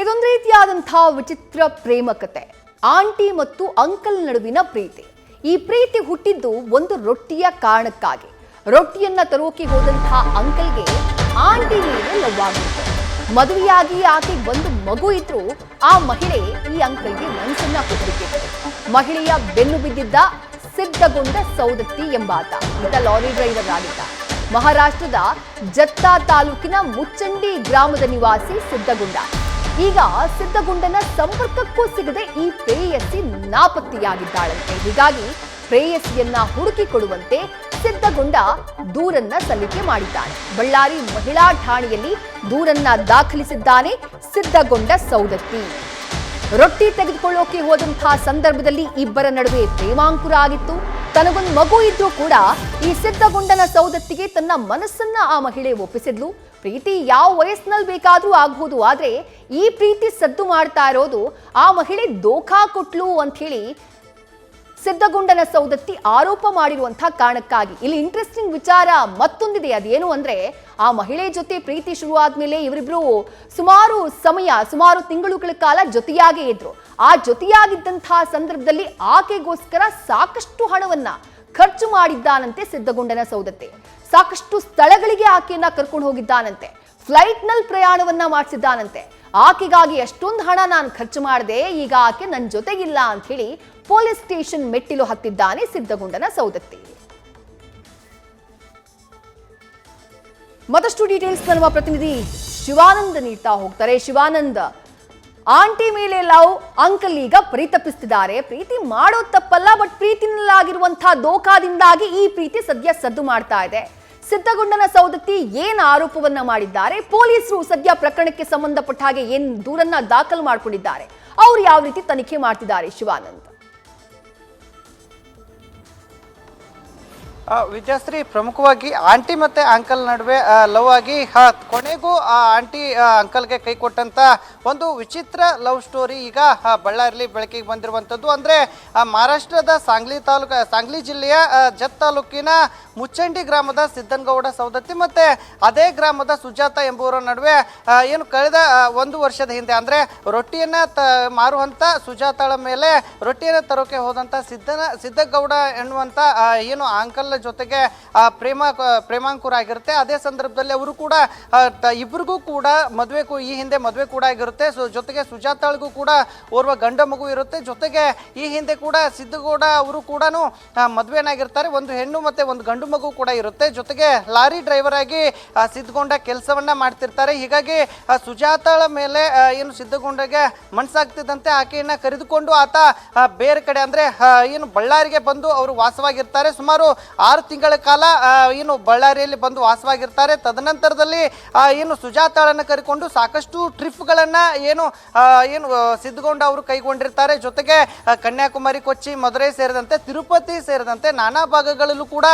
ಇದೊಂದು ರೀತಿಯಾದಂತಹ ವಿಚಿತ್ರ ಪ್ರೇಮ ಕತೆ. ಆಂಟಿ ಮತ್ತು ಅಂಕಲ್ ನಡುವಿನ ಪ್ರೀತಿ. ಈ ಪ್ರೀತಿ ಹುಟ್ಟಿದ್ದು ಒಂದು ರೊಟ್ಟಿಯ ಕಾರಣಕ್ಕಾಗಿ. ರೊಟ್ಟಿಯನ್ನ ತರೋಕೆ ಹೋದಂತಹ ಅಂಕಲ್ಗೆ ಆಂಟಿ ಮೇಲೆ ಲವ್ ಆಗಿತ್ತು. ಮದುವೆಯಾಗಿ ಆಕೆಗೆ ಒಂದು ಮಗು ಇದ್ರು ಆ ಮಹಿಳೆ ಈ ಅಂಕಲ್ಗೆ ಮನಸ್ಸನ್ನ ಕೊಟ್ಟಿತ್ತು. ಮಹಿಳೆಯ ಬೆನ್ನು ಬಿದ್ದಿದ್ದ ಸಿದ್ಧಗೊಂಡ ಸೌದತ್ತಿ ಎಂಬಾತ ಈತ ಲಾರಿ ಡ್ರೈವರ್ ಆಗಿದ್ದ. ಮಹಾರಾಷ್ಟ್ರದ ಜತ್ತಾ ತಾಲೂಕಿನ ಮುಚ್ಚಂಡಿ ಗ್ರಾಮದ ನಿವಾಸಿ ಸಿದ್ಧಗೊಂಡ. ಈಗ ಸಿದ್ಧಗೊಂಡನ ಸಂಪರ್ಕಕ್ಕೂ ಸಿಗದೆ ಈ ಪ್ರೇಯಸಿ ನಾಪತ್ತೆಯಾಗಿದ್ದಾಳಂತೆ. ಹೀಗಾಗಿ ಪ್ರೇಯಸಿಯನ್ನ ಹುಡುಕಿ ಕೊಡುವಂತೆ ಸಿದ್ಧಗೊಂಡ ದೂರನ್ನ ಸಲ್ಲಿಕೆ ಮಾಡಿದ್ದಾನೆ. ಬಳ್ಳಾರಿ ಮಹಿಳಾ ಠಾಣೆಯಲ್ಲಿ ದೂರನ್ನ ದಾಖಲಿಸಿದ್ದಾನೆ ಸಿದ್ಧಗೊಂಡ ಸೌದತ್ತಿ. ರೊಟ್ಟಿ ತೆಗೆದುಕೊಳ್ಳೋಕೆ ಹೋದಂತಹ ಸಂದರ್ಭದಲ್ಲಿ ಇಬ್ಬರ ನಡುವೆ ಪ್ರೇಮಾಂಕುರ ಆಗಿತ್ತು. ತನಗೊಂದು ಮಗು ಇದ್ರೂ ಕೂಡ ಈ ಸಿದ್ಧಗೊಂಡನ ಸೌದತ್ತಿಗೆ ತನ್ನ ಮನಸ್ಸನ್ನ ಆ ಮಹಿಳೆ ಒಪ್ಪಿಸಿದ್ಲು. ಪ್ರೀತಿ ಯಾವ ವಯಸ್ಸಿನಲ್ಲಿ ಬೇಕಾದ್ರೂ ಆಗ್ಬಹುದು, ಆದ್ರೆ ಈ ಪ್ರೀತಿ ಸದ್ದು ಮಾಡ್ತಾ ಇರೋದು ಆ ಮಹಿಳೆ ದೋಖಾ ಕೊಟ್ಲು ಅಂತ ಹೇಳಿ ಸಿದ್ಧಗೊಂಡನ ಸೌದತ್ತಿ ಆರೋಪ ಮಾಡಿರುವಂತಹ ಕಾರಣಕ್ಕಾಗಿ. ಇಲ್ಲಿ ಇಂಟ್ರೆಸ್ಟಿಂಗ್ ವಿಚಾರ ಮತ್ತೊಂದಿದೆ. ಅದೇನು ಅಂದ್ರೆ, ಆ ಮಹಿಳೆ ಜೊತೆ ಪ್ರೀತಿ ಶುರು ಆದ್ಮೇಲೆ ಇವರಿಬ್ರು ಸುಮಾರು ತಿಂಗಳುಗಳ ಕಾಲ ಜೊತೆಯಾಗೇ ಇದ್ರು. ಆ ಜೊತೆಯಾಗಿದ್ದಂತಹ ಸಂದರ್ಭದಲ್ಲಿ ಆಕೆಗೋಸ್ಕರ ಸಾಕಷ್ಟು ಹಣವನ್ನ ಖರ್ಚು ಮಾಡಿದ್ದಾನಂತೆ ಸಿದ್ಧಗೊಂಡನ ಸೌದತ್ತಿ. ಸಾಕಷ್ಟು ಸ್ಥಳಗಳಿಗೆ ಆಕೆಯನ್ನ ಕರ್ಕೊಂಡು ಹೋಗಿದ್ದಾನಂತೆ. ಫ್ಲೈಟ್ ನಲ್ಲಿ ಪ್ರಯಾಣವನ್ನ ಮಾಡಿಸಿದ್ದಾನಂತೆ. ಆಕೆಗಾಗಿ ಎಷ್ಟೊಂದು ಹಣ ನಾನು ಖರ್ಚು ಮಾಡಿದೆ, ಈಗ ಆಕೆ ನನ್ನ ಜೊತೆಗಿಲ್ಲ ಅಂತ ಹೇಳಿ ಪೊಲೀಸ್ ಸ್ಟೇಷನ್ ಮೆಟ್ಟಿಲು ಹತ್ತಿದ್ದಾನೆ ಸಿದ್ಧಗೊಂಡನ ಸೌದತ್ತಿ. ಮತ್ತಷ್ಟು ಡೀಟೇಲ್ಸ್ ನಮ್ಮ ಪ್ರತಿನಿಧಿ ಶಿವಾನಂದ್ ನೀಡ್ತಾ ಹೋಗ್ತಾರೆ. ಶಿವಾನಂದ್, ಆಂಟಿ ಮೇಲೆ ಲವ್, ಅಂಕಲ್ ಈಗ ಪರಿತಪಿಸ್ತಿದ್ದಾರೆ. ಪ್ರೀತಿ ಮಾಡೋದು ತಪ್ಪಲ್ಲ, ಬಟ್ ಪ್ರೀತಿನಲ್ಲಾಗಿರುವಂತಹ ದೋಖಾದಿಂದಾಗಿ ಈ ಪ್ರೀತಿ ಸದ್ಯ ಸದ್ದು ಮಾಡ್ತಾ ಇದೆ. ಸಿದ್ಧಗೊಂಡನ ಸೌದತ್ತಿ ಏನ್ ಆರೋಪವನ್ನ ಮಾಡಿದ್ದಾರೆ? ಪೊಲೀಸರು ಸದ್ಯ ಪ್ರಕರಣಕ್ಕೆ ಸಂಬಂಧಪಟ್ಟ ಹಾಗೆ ಏನ್ ದೂರನ್ನ ದಾಖಲು ಮಾಡಿಕೊಂಡಿದ್ದಾರೆ? ಅವ್ರು ಯಾವ ರೀತಿ ತನಿಖೆ ಮಾಡ್ತಿದ್ದಾರೆ? ಶಿವಾನಂದ್. ವಿದ್ಯಾಶ್ರೀ, ಪ್ರಮುಖವಾಗಿ ಆಂಟಿ ಮತ್ತೆ ಅಂಕಲ್ ನಡುವೆ ಲವ್ ಆಗಿ ಕೊನೆಗೂ ಆ ಆಂಟಿ ಅಂಕಲ್ಗೆ ಕೈ ಕೊಟ್ಟಂತ ಒಂದು ವಿಚಿತ್ರ ಲವ್ ಸ್ಟೋರಿ ಈಗ ಬಳ್ಳಾರಿಯಲ್ಲಿ ಬೆಳಕಿಗೆ ಬಂದಿರುವಂಥದ್ದು. ಅಂದರೆ ಮಹಾರಾಷ್ಟ್ರದ ಸಾಂಗ್ಲಿ ಜಿಲ್ಲೆಯ ಜತ್ ತಾಲೂಕಿನ ಮುಚ್ಚಂಡಿ ಗ್ರಾಮದ ಸಿದ್ದನಗೌಡ ಸೌದತ್ತಿ ಮತ್ತೆ ಅದೇ ಗ್ರಾಮದ ಸುಜಾತ ಎಂಬುವರ ನಡುವೆ ಏನು ಕಳೆದ ಒಂದು ವರ್ಷದ ಹಿಂದೆ, ಅಂದರೆ ರೊಟ್ಟಿಯನ್ನ ಮಾರುವಂತ ಸುಜಾತಳ ಮೇಲೆ ರೊಟ್ಟಿಯನ್ನು ತರೋಕೆ ಹೋದಂತ ಸಿದ್ದಗೌಡ ಎನ್ನುವಂತ ಏನು ಅಂಕಲ್ ಜೊತೆಗೆ ಪ್ರೇಮಾಂಕುರ ಆಗಿರುತ್ತೆ. ಅದೇ ಸಂದರ್ಭದಲ್ಲಿ ಅವರು ಕೂಡ ಇಬ್ಬರಿಗೂ ಕೂಡ ಈ ಹಿಂದೆ ಮದುವೆ ಕೂಡ ಆಗಿರುತ್ತೆ. ಜೊತೆಗೆ ಸುಜಾತಾಳಿಗೂ ಕೂಡ ಓರ್ವ ಗಂಡ ಮಗು ಇರುತ್ತೆ. ಜೊತೆಗೆ ಈ ಹಿಂದೆ ಕೂಡ ಸಿದ್ದಗೌಡ ಅವರು ಕೂಡ ಮದುವೆನಾಗಿರ್ತಾರೆ. ಒಂದು ಹೆಣ್ಣು ಮತ್ತೆ ಒಂದು ಗಂಡು ಮಗು ಕೂಡ ಇರುತ್ತೆ. ಜೊತೆಗೆ ಲಾರಿ ಡ್ರೈವರ್ ಆಗಿ ಸಿದ್ಧಗೊಂಡ ಕೆಲಸವನ್ನ ಮಾಡ್ತಿರ್ತಾರೆ. ಹೀಗಾಗಿ ಸುಜಾತಾಳ ಮೇಲೆ ಏನು ಸಿದ್ಧಗೊಂಡಗೆ ಮನಸ್ಸಾಗ್ತಿದ್ದಂತೆ ಆಕೆಯನ್ನ ಕರೆದುಕೊಂಡು ಆತ ಬೇರೆ ಕಡೆ, ಅಂದ್ರೆ ಏನು ಬಳ್ಳಾರಿಗೆ ಬಂದು ಅವರು ವಾಸವಾಗಿರ್ತಾರೆ. ಸುಮಾರು 6 ತಿಂಗಳ ಕಾಲ ಏನು ಬಳ್ಳಾರಿಯಲ್ಲಿ ಬಂದು ವಾಸವಾಗಿರ್ತಾರೆ. ತದನಂತರದಲ್ಲಿ ಏನು ಸುಜಾತಾಳನ್ನು ಕರೆಕೊಂಡು ಸಾಕಷ್ಟು ಟ್ರಿಪ್ಗಳನ್ನ ಏನು ಸಿದ್ಧಗೊಂಡ ಅವರು ಕೈಗೊಂಡಿರ್ತಾರೆ. ಜೊತೆಗೆ ಕನ್ಯಾಕುಮಾರಿ, ಕೊಚ್ಚಿ, ಮಧುರೈ ಸೇರಿದಂತೆ ತಿರುಪತಿ ಸೇರಿದಂತೆ ನಾನಾ ಭಾಗಗಳಲ್ಲೂ ಕೂಡ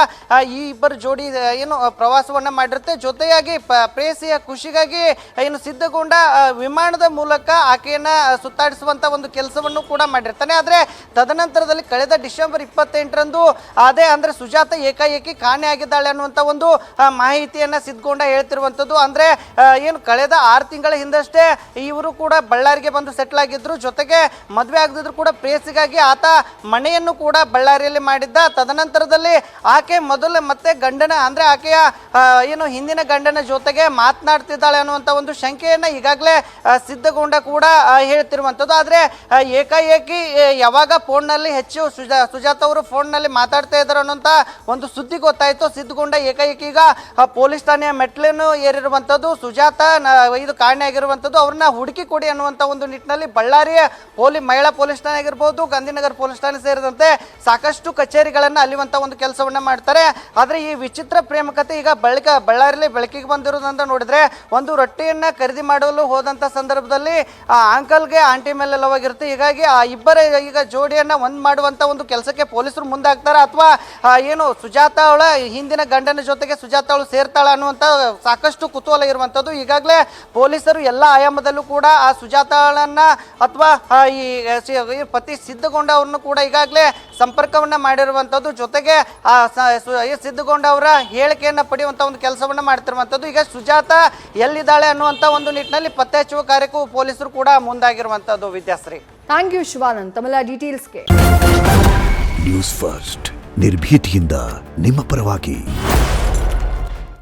ಈ ಇಬ್ಬರು ಜೋಡಿ ಏನು ಪ್ರವಾಸವನ್ನ ಮಾಡಿರುತ್ತೆ. ಜೊತೆಯಾಗಿ ಪ್ರೇಯಸಿಯ ಖುಷಿಗಾಗಿ ಏನು ಸಿದ್ಧಗೊಂಡ ವಿಮಾನದ ಮೂಲಕ ಆಕೆಯನ್ನ ಸುತ್ತಾಡಿಸುವಂತ ಒಂದು ಕೆಲಸವನ್ನು ಕೂಡ ಮಾಡಿರ್ತಾನೆ. ಆದ್ರೆ ತದನಂತರದಲ್ಲಿ ಕಳೆದ ಡಿಸೆಂಬರ್ 28ರಂದು ಅದೇ ಅಂದ್ರೆ ಸುಜಾತ ಏಕಾಏಕಿ ಕಾಣೆ ಆಗಿದ್ದಾಳೆ ಅನ್ನುವಂತ ಒಂದು ಮಾಹಿತಿಯನ್ನ ಸಿದ್ಧಗೊಂಡ ಹೇಳ್ತಿರುವಂತದ್ದು. ಅಂದ್ರೆ ಏನು ಕಳೆದ 6 ತಿಂಗಳ ಹಿಂದಷ್ಟೇ ಇವರು ಕೂಡ ಬಳ್ಳಾರಿಗೆ ಬಂದು ಸೆಟ್ಲ್ ಆಗಿದ್ರು. ಜೊತೆಗೆ ಮದುವೆ ಆಗದಿದ್ರು ಕೂಡ ಪ್ರೇಯಸಿಗಾಗಿ ಆತ ಮನೆಯನ್ನು ಕೂಡ ಬಳ್ಳಾರಿಯಲ್ಲಿ ಮಾಡಿದ್ದ. ತದನಂತರದಲ್ಲಿ ಆಕೆ ಮತ್ತೆ ಗಂಡನ, ಅಂದ್ರೆ ಆಕೆಯ ಏನು ಹಿಂದಿನ ಗಂಡನ ಜೊತೆಗೆ ಮಾತನಾಡ್ತಿದ್ದಾಳೆ ಅನ್ನುವಂತ ಒಂದು ಶಂಕೆಯನ್ನ ಈಗಾಗಲೇ ಸಿದ್ಧಗೊಂಡ ಕೂಡ ಹೇಳ್ತಿರುವಂತದ್ದು. ಆದ್ರೆ ಏಕಾಏಕಿ ಯಾವಾಗ ಫೋನ್ ನಲ್ಲಿ ಹೆಚ್ಚು ಸುಜಾತ ಅವರು ಫೋನ್ ನಲ್ಲಿ ಮಾತಾಡ್ತಾ ಇದ್ದಾರೆ ಅನ್ನುವಂತ ಒಂದು ಸುದ್ದಿ ಗೊತ್ತಾಯ್ತು. ಸಿದ್ಧಗೊಂಡ ಏಕಾಏಕಿ ಈಗ ಪೊಲೀಸ್ ಠಾಣೆಯ ಮೆಟ್ಲನ್ನು ಏರಿರುವಂತದ್ದು. ಸುಜಾತ ಇದು ಕಾರಣೆ ಆಗಿರುವಂತದ್ದು, ಅವ್ರನ್ನ ಹುಡುಕಿ ಕೊಡಿ ಅನ್ನುವಂತ ಒಂದು ನಿಟ್ಟಿನಲ್ಲಿ ಬಳ್ಳಾರಿಯ ಮಹಿಳಾ ಪೊಲೀಸ್ ಠಾಣೆ ಆಗಿರ್ಬೋದು, ಗಾಂಧಿನಗರ ಪೊಲೀಸ್ ಠಾಣೆ ಸೇರಿದಂತೆ ಸಾಕಷ್ಟು ಕಚೇರಿಗಳನ್ನ ಅಲ್ಲಿವಂತ ಒಂದು ಕೆಲಸವನ್ನ ಮಾಡ್ತಾರೆ. ಆದ್ರೆ ಈ ವಿಚಿತ್ರ ಪ್ರೇಮ ಕಥೆ ಈಗ ಬಳ್ಳಾರಿಯಲ್ಲಿ ಬೆಳಕಿಗೆ ಬಂದಿರೋದಂತ ನೋಡಿದ್ರೆ, ಒಂದು ರೊಟ್ಟಿಯನ್ನ ಖರೀದಿ ಮಾಡಲು ಹೋದಂತ ಸಂದರ್ಭದಲ್ಲಿ ಆ ಅಂಕಲ್ಗೆ ಆಂಟಿ ಮೇಲೆ ಲವ್ ಆಗಿರುತ್ತೆ. ಹೀಗಾಗಿ ಆ ಇಬ್ಬರ ಈಗ ಜೋಡಿಯನ್ನ ಒಂದ್ ಮಾಡುವಂತ ಒಂದು ಕೆಲಸಕ್ಕೆ ಪೊಲೀಸರು ಮುಂದಾಗ್ತಾರೆ, ಅಥವಾ ಏನು ಸುಜಾತ ಅವಳ ಹಿಂದಿನ ಗಂಡನ ಜೊತೆಗೆ ಸುಜಾತ ಅವಳು ಸೇರ್ತಾಳ ಅನ್ನುವಂಥ ಸಾಕಷ್ಟು ಕುತೂಹಲ ಇರುವಂಥದ್ದು. ಈಗಾಗಲೇ ಪೊಲೀಸರು ಎಲ್ಲ ಆಯಾಮದಲ್ಲೂ ಕೂಡ ಆ ಸುಜಾತಾಳನ್ನ ಅಥವಾ ಈ ಪತಿ ಸಿದ್ಧಗೊಂಡ ಅವ್ರನ್ನು ಕೂಡ ಈಗಾಗಲೇ ಸಂಪರ್ಕವನ್ನ ಮಾಡಿರುವಂಥದ್ದು. ಜೊತೆಗೆ ಈ ಸಿದ್ಧಗೊಂಡ ಅವರ ಹೇಳಿಕೆಯನ್ನ ಪಡೆಯುವಂಥ ಒಂದು ಕೆಲಸವನ್ನ ಮಾಡ್ತಿರುವಂಥದ್ದು. ಈಗ ಸುಜಾತ ಎಲ್ಲಿದ್ದಾಳೆ ಅನ್ನುವಂಥ ಒಂದು ನಿಟ್ಟಿನಲ್ಲಿ ಪತ್ತೆ ಹಚ್ಚುವ ಕಾರ್ಯಕ್ಕೂ ಪೊಲೀಸರು ಕೂಡ ಮುಂದಾಗಿರುವಂಥದ್ದು. ವಿದ್ಯಾಶ್ರೀ, ಥ್ಯಾಂಕ್ ಯು ಶಿವಾನಂದ್ ತಮ್ಮೆಲ್ಲ ಡೀಟೇಲ್ಸ್ಗೆ. ನ್ಯೂಸ್ ಫಸ್ಟ್ ನಿರ್ಭೀತಿಯಿಂದ ನಿಮ್ಮ ಪರವಾಗಿ.